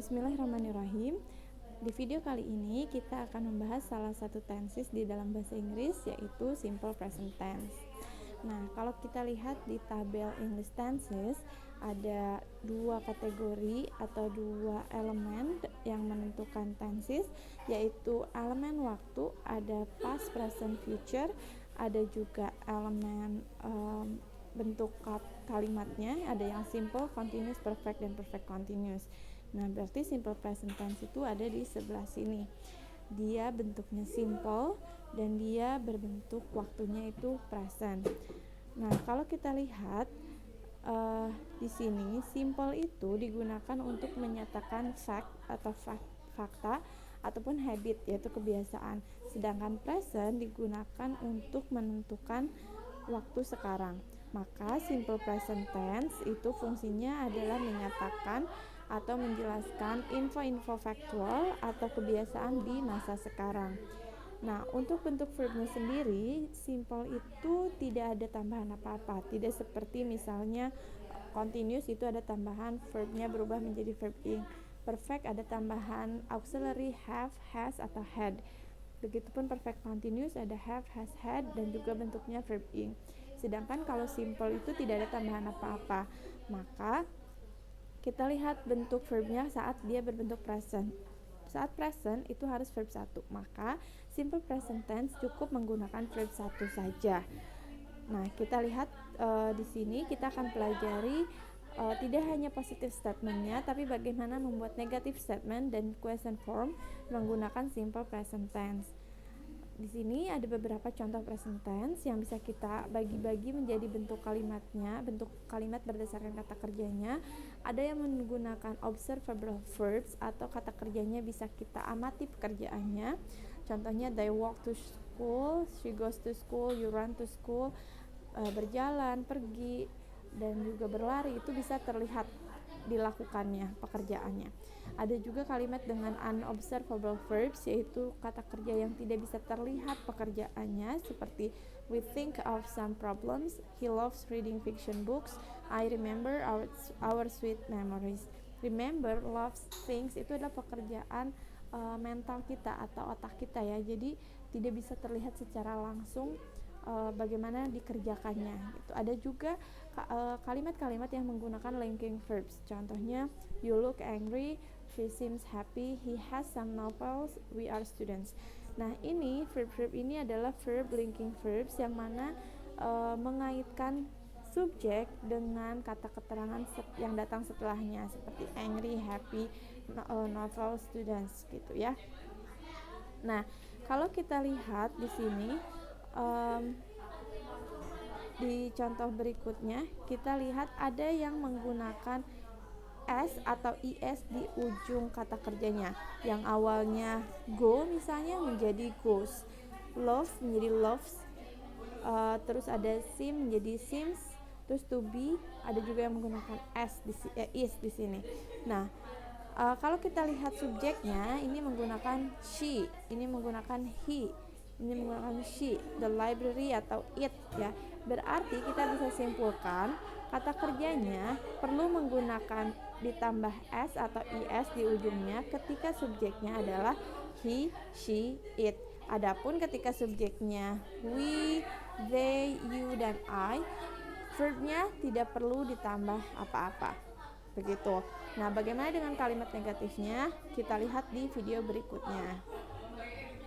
Bismillahirrahmanirrahim. Di video kali ini kita akan membahas salah satu tenses di dalam bahasa Inggris, yaitu simple present tense. Nah, kalau kita lihat di tabel English tenses, ada dua kategori atau dua elemen yang menentukan tenses, yaitu elemen waktu, ada past, present, future, ada juga elemen bentuk kalimatnya, ada yang simple, continuous, perfect, dan perfect continuous. Nah, berarti simple present tense itu ada di sebelah sini. Dia bentuknya simple dan dia berbentuk waktunya itu present. Nah, kalau kita lihat di sini simple itu digunakan untuk menyatakan fact atau fakta ataupun habit, yaitu kebiasaan. Sedangkan present digunakan untuk menentukan waktu sekarang. Maka simple present tense itu fungsinya adalah menyatakan atau menjelaskan info-info faktual atau kebiasaan di masa sekarang. Nah, untuk bentuk verbnya sendiri, simple itu tidak ada tambahan apa-apa. Tidak seperti misalnya continuous itu ada tambahan verbnya berubah menjadi verb ing. Perfect ada tambahan auxiliary have, has, atau had. Begitupun perfect continuous ada have, has, had, dan juga bentuknya verb ing. Sedangkan kalau simple itu tidak ada tambahan apa-apa. Maka kita lihat bentuk verbnya saat dia berbentuk present. Saat present itu harus verb 1. Maka simple present tense cukup menggunakan verb 1 saja. Nah, kita lihat di sini kita akan pelajari tidak hanya positive statementnya, tapi bagaimana membuat negative statement dan question form menggunakan simple present tense. Di sini ada beberapa contoh present tense yang bisa kita bagi-bagi menjadi bentuk kalimatnya, bentuk kalimat berdasarkan kata kerjanya. Ada yang menggunakan observable verbs atau kata kerjanya bisa kita amati pekerjaannya. Contohnya they walk to school, she goes to school, you run to school. Berjalan, pergi, dan juga berlari itu bisa terlihat dilakukannya pekerjaannya. Ada juga kalimat dengan unobservable verbs, yaitu kata kerja yang tidak bisa terlihat pekerjaannya, seperti we think of some problems, he loves reading fiction books, I remember our sweet memories. Remember, loves, things itu adalah pekerjaan mental kita atau otak kita ya, jadi tidak bisa terlihat secara langsung bagaimana dikerjakannya gitu. Ada juga kalimat-kalimat yang menggunakan linking verbs. Contohnya you look angry, she seems happy, he has some novels, we are students. Nah, ini verb-verb ini adalah verb linking verbs yang mana mengaitkan subjek dengan kata keterangan yang datang setelahnya, seperti angry, happy, novel, students gitu ya. Nah, kalau kita lihat di sini di contoh berikutnya, kita lihat ada yang menggunakan s atau is di ujung kata kerjanya. Yang awalnya go misalnya menjadi goes, love menjadi loves, terus ada sim menjadi sims, terus to be ada juga yang menggunakan is di sini. Nah, kalau kita lihat subjeknya, ini menggunakan she, ini menggunakan he, ini menggunakan she, the library atau it ya. Berarti kita bisa simpulkan kata kerjanya perlu menggunakan ditambah s atau is di ujungnya ketika subjeknya adalah he, she, it. Adapun ketika subjeknya we, they, you, dan I, verbnya tidak perlu ditambah apa-apa. Begitu. Nah, bagaimana dengan kalimat negatifnya? Kita lihat di video berikutnya.